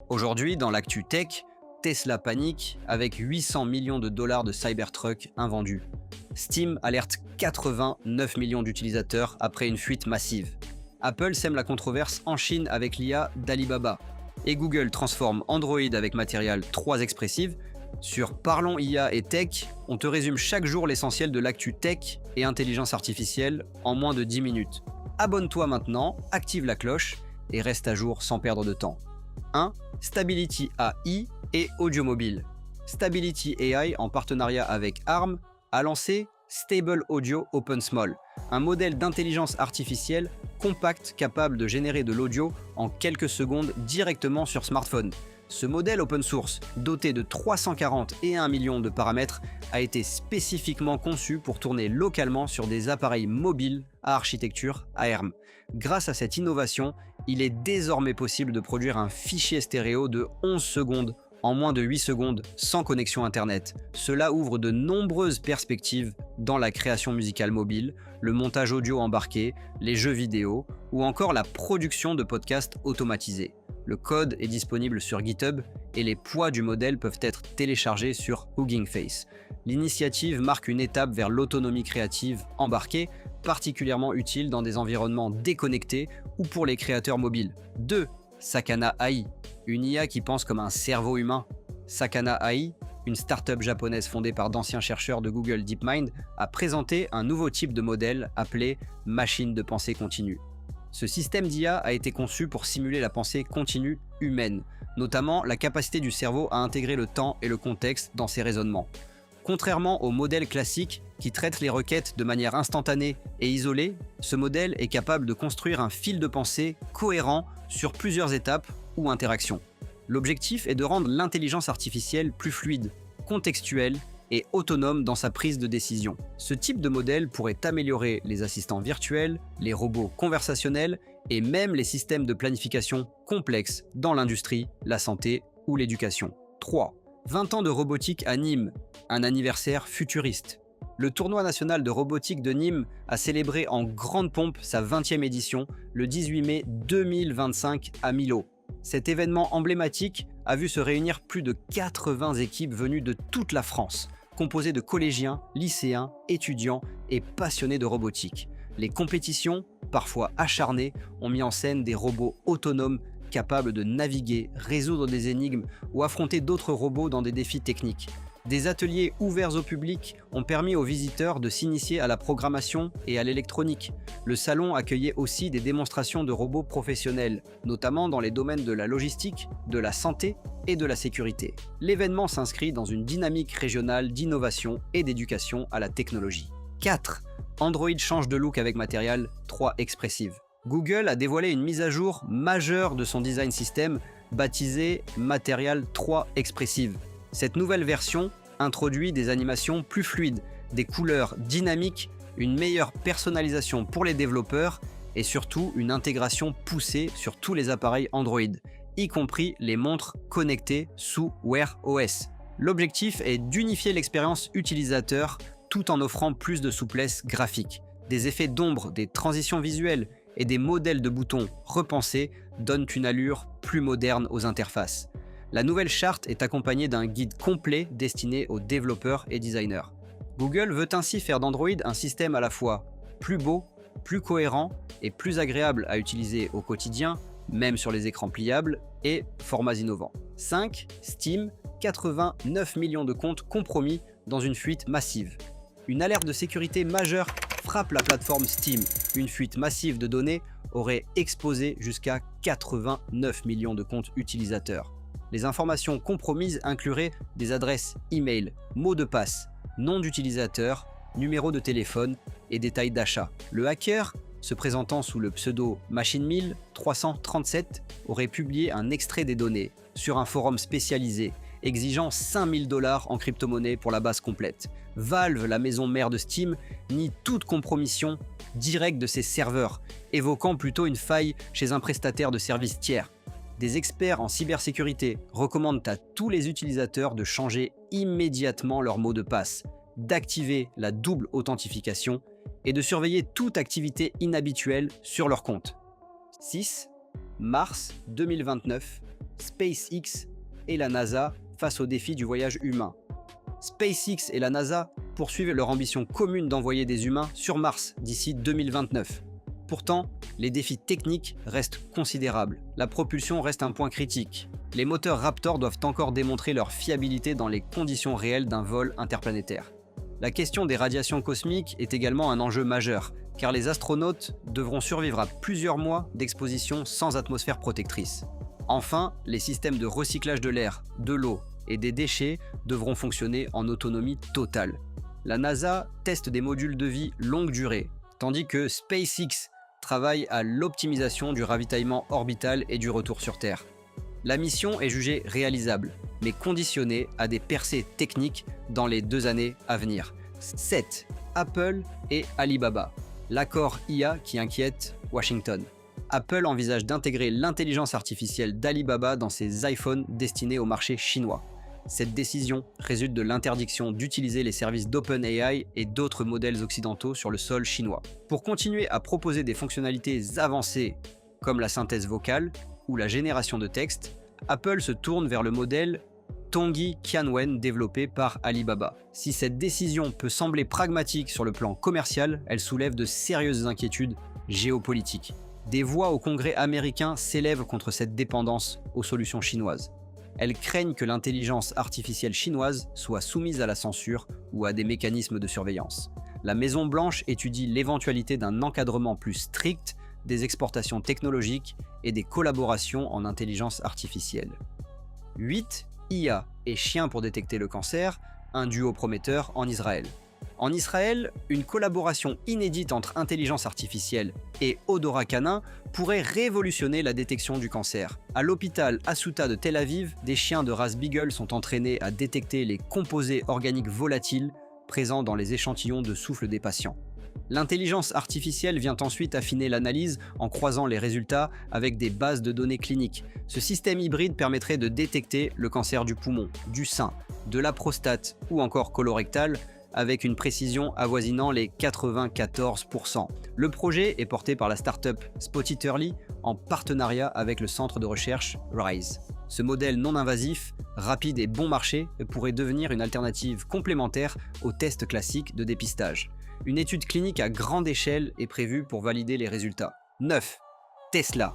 Aujourd'hui, dans l'actu tech, Tesla panique avec 800 millions de dollars de Cybertruck invendus. Steam alerte 89 millions d'utilisateurs après une fuite massive. Apple sème la controverse en Chine avec l'IA d'Alibaba. Et Google transforme Android avec matériel 3 expressive. Sur Parlons IA et Tech, on te résume chaque jour l'essentiel de l'actu tech et intelligence artificielle en moins de 10 minutes. Abonne-toi maintenant, active la cloche et reste à jour sans perdre de temps. 1. Stability AI et Audio Mobile. Stability AI, en partenariat avec ARM, a lancé Stable Audio Open Small, un modèle d'intelligence artificielle compact capable de générer de l'audio en quelques secondes directement sur smartphone. Ce modèle open source, doté de 341 millions de paramètres, a été spécifiquement conçu pour tourner localement sur des appareils mobiles à architecture ARM. Grâce à cette innovation, il est désormais possible de produire un fichier stéréo de 11 secondes en moins de 8 secondes sans connexion Internet. Cela ouvre de nombreuses perspectives dans la création musicale mobile, le montage audio embarqué, les jeux vidéo ou encore la production de podcasts automatisés. Le code est disponible sur GitHub et les poids du modèle peuvent être téléchargés sur Hugging Face. L'initiative marque une étape vers l'autonomie créative embarquée, particulièrement utile dans des environnements déconnectés ou pour les créateurs mobiles. 2. Sakana AI, une IA qui pense comme un cerveau humain. Sakana AI, une start-up japonaise fondée par d'anciens chercheurs de Google DeepMind, a présenté un nouveau type de modèle appelé machine de pensée continue. Ce système d'IA a été conçu pour simuler la pensée continue humaine, notamment la capacité du cerveau à intégrer le temps et le contexte dans ses raisonnements. Contrairement au modèle classique qui traite les requêtes de manière instantanée et isolée, ce modèle est capable de construire un fil de pensée cohérent sur plusieurs étapes ou interactions. L'objectif est de rendre l'intelligence artificielle plus fluide, contextuelle et autonome dans sa prise de décision. Ce type de modèle pourrait améliorer les assistants virtuels, les robots conversationnels et même les systèmes de planification complexes dans l'industrie, la santé ou l'éducation. 3. 20 ans de robotique à Nîmes, un anniversaire futuriste. Le tournoi national de robotique de Nîmes a célébré en grande pompe sa 20e édition le 18 mai 2025 à Millau. Cet événement emblématique a vu se réunir plus de 80 équipes venues de toute la France, composées de collégiens, lycéens, étudiants et passionnés de robotique. Les compétitions, parfois acharnées, ont mis en scène des robots autonomes capables de naviguer, résoudre des énigmes ou affronter d'autres robots dans des défis techniques. Des ateliers ouverts au public ont permis aux visiteurs de s'initier à la programmation et à l'électronique. Le salon accueillait aussi des démonstrations de robots professionnels, notamment dans les domaines de la logistique, de la santé et de la sécurité. L'événement s'inscrit dans une dynamique régionale d'innovation et d'éducation à la technologie. 4. Android change de look avec Material 3 Expressive. Google a dévoilé une mise à jour majeure de son design system baptisé Material 3 Expressive. Cette nouvelle version introduit des animations plus fluides, des couleurs dynamiques, une meilleure personnalisation pour les développeurs et surtout une intégration poussée sur tous les appareils Android, y compris les montres connectées sous Wear OS. L'objectif est d'unifier l'expérience utilisateur tout en offrant plus de souplesse graphique. Des effets d'ombre, des transitions visuelles et des modèles de boutons repensés donnent une allure plus moderne aux interfaces. La nouvelle charte est accompagnée d'un guide complet destiné aux développeurs et designers. Google veut ainsi faire d'Android un système à la fois plus beau, plus cohérent et plus agréable à utiliser au quotidien, même sur les écrans pliables et formats innovants. 5. Steam, 89 millions de comptes compromis dans une fuite massive. Une alerte de sécurité majeure frappe la plateforme Steam. Une fuite massive de données aurait exposé jusqu'à 89 millions de comptes utilisateurs. Les informations compromises incluraient des adresses e-mail, mots de passe, nom d'utilisateur, numéro de téléphone et détails d'achat. Le hacker, se présentant sous le pseudo Machine1337, aurait publié un extrait des données sur un forum spécialisé, exigeant 5000 $ en crypto-monnaie pour la base complète. Valve, la maison mère de Steam, nie toute compromission directe de ses serveurs, évoquant plutôt une faille chez un prestataire de services tiers. Des experts en cybersécurité recommandent à tous les utilisateurs de changer immédiatement leur mot de passe, d'activer la double authentification et de surveiller toute activité inhabituelle sur leur compte. 6. Mars 2029. SpaceX et la NASA face au défi du voyage humain. SpaceX et la NASA poursuivent leur ambition commune d'envoyer des humains sur Mars d'ici 2029. Pourtant, les défis techniques restent considérables. La propulsion reste un point critique. Les moteurs Raptor doivent encore démontrer leur fiabilité dans les conditions réelles d'un vol interplanétaire. La question des radiations cosmiques est également un enjeu majeur, car les astronautes devront survivre à plusieurs mois d'exposition sans atmosphère protectrice. Enfin, les systèmes de recyclage de l'air, de l'eau et des déchets devront fonctionner en autonomie totale. La NASA teste des modules de vie longue durée, tandis que SpaceX travaille à l'optimisation du ravitaillement orbital et du retour sur Terre. La mission est jugée réalisable, mais conditionnée à des percées techniques dans les 2 années à venir. 7. Apple et Alibaba. L'accord IA qui inquiète Washington. Apple envisage d'intégrer l'intelligence artificielle d'Alibaba dans ses iPhones destinés au marché chinois. Cette décision résulte de l'interdiction d'utiliser les services d'OpenAI et d'autres modèles occidentaux sur le sol chinois. Pour continuer à proposer des fonctionnalités avancées comme la synthèse vocale ou la génération de texte, Apple se tourne vers le modèle Tongyi Qianwen développé par Alibaba. Si cette décision peut sembler pragmatique sur le plan commercial, elle soulève de sérieuses inquiétudes géopolitiques. Des voix au Congrès américain s'élèvent contre cette dépendance aux solutions chinoises. Elles craignent que l'intelligence artificielle chinoise soit soumise à la censure ou à des mécanismes de surveillance. La Maison-Blanche étudie l'éventualité d'un encadrement plus strict des exportations technologiques et des collaborations en intelligence artificielle. 8. IA et chien pour détecter le cancer, un duo prometteur en Israël. En Israël, une collaboration inédite entre intelligence artificielle et odorat canin pourrait révolutionner la détection du cancer. À l'hôpital Asuta de Tel Aviv, des chiens de race Beagle sont entraînés à détecter les composés organiques volatiles présents dans les échantillons de souffle des patients. L'intelligence artificielle vient ensuite affiner l'analyse en croisant les résultats avec des bases de données cliniques. Ce système hybride permettrait de détecter le cancer du poumon, du sein, de la prostate ou encore colorectal avec une précision avoisinant les 94%. Le projet est porté par la start-up Spotiterly en partenariat avec le centre de recherche RISE. Ce modèle non invasif, rapide et bon marché pourrait devenir une alternative complémentaire aux tests classiques de dépistage. Une étude clinique à grande échelle est prévue pour valider les résultats. 9. Tesla.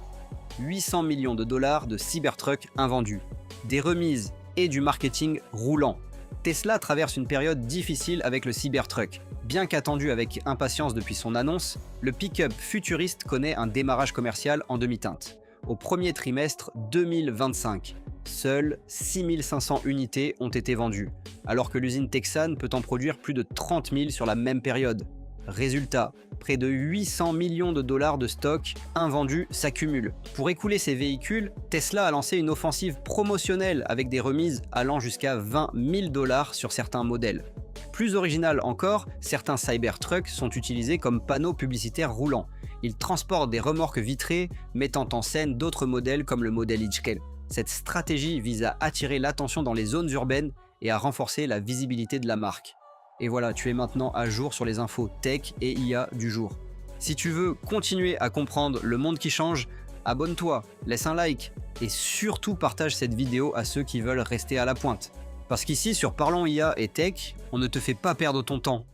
800 millions de dollars de Cybertruck invendus. Des remises et du marketing roulant. Tesla traverse une période difficile avec le Cybertruck. Bien qu'attendu avec impatience depuis son annonce, le pick-up futuriste connaît un démarrage commercial en demi-teinte. Au premier trimestre 2025, seules 6500 unités ont été vendues, alors que l'usine texane peut en produire plus de 30 000 sur la même période. Résultat, près de 800 millions de dollars de stock invendus s'accumulent. Pour écouler ces véhicules, Tesla a lancé une offensive promotionnelle avec des remises allant jusqu'à 20 000 dollars sur certains modèles. Plus original encore, certains Cybertrucks sont utilisés comme panneaux publicitaires roulants. Ils transportent des remorques vitrées mettant en scène d'autres modèles comme le modèle Hitchhiker. Cette stratégie vise à attirer l'attention dans les zones urbaines et à renforcer la visibilité de la marque. Et voilà, tu es maintenant à jour sur les infos tech et IA du jour. Si tu veux continuer à comprendre le monde qui change, abonne-toi, laisse un like et surtout partage cette vidéo à ceux qui veulent rester à la pointe. Parce qu'ici sur Parlons IA et Tech, on ne te fait pas perdre ton temps,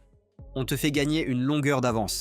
on te fait gagner une longueur d'avance.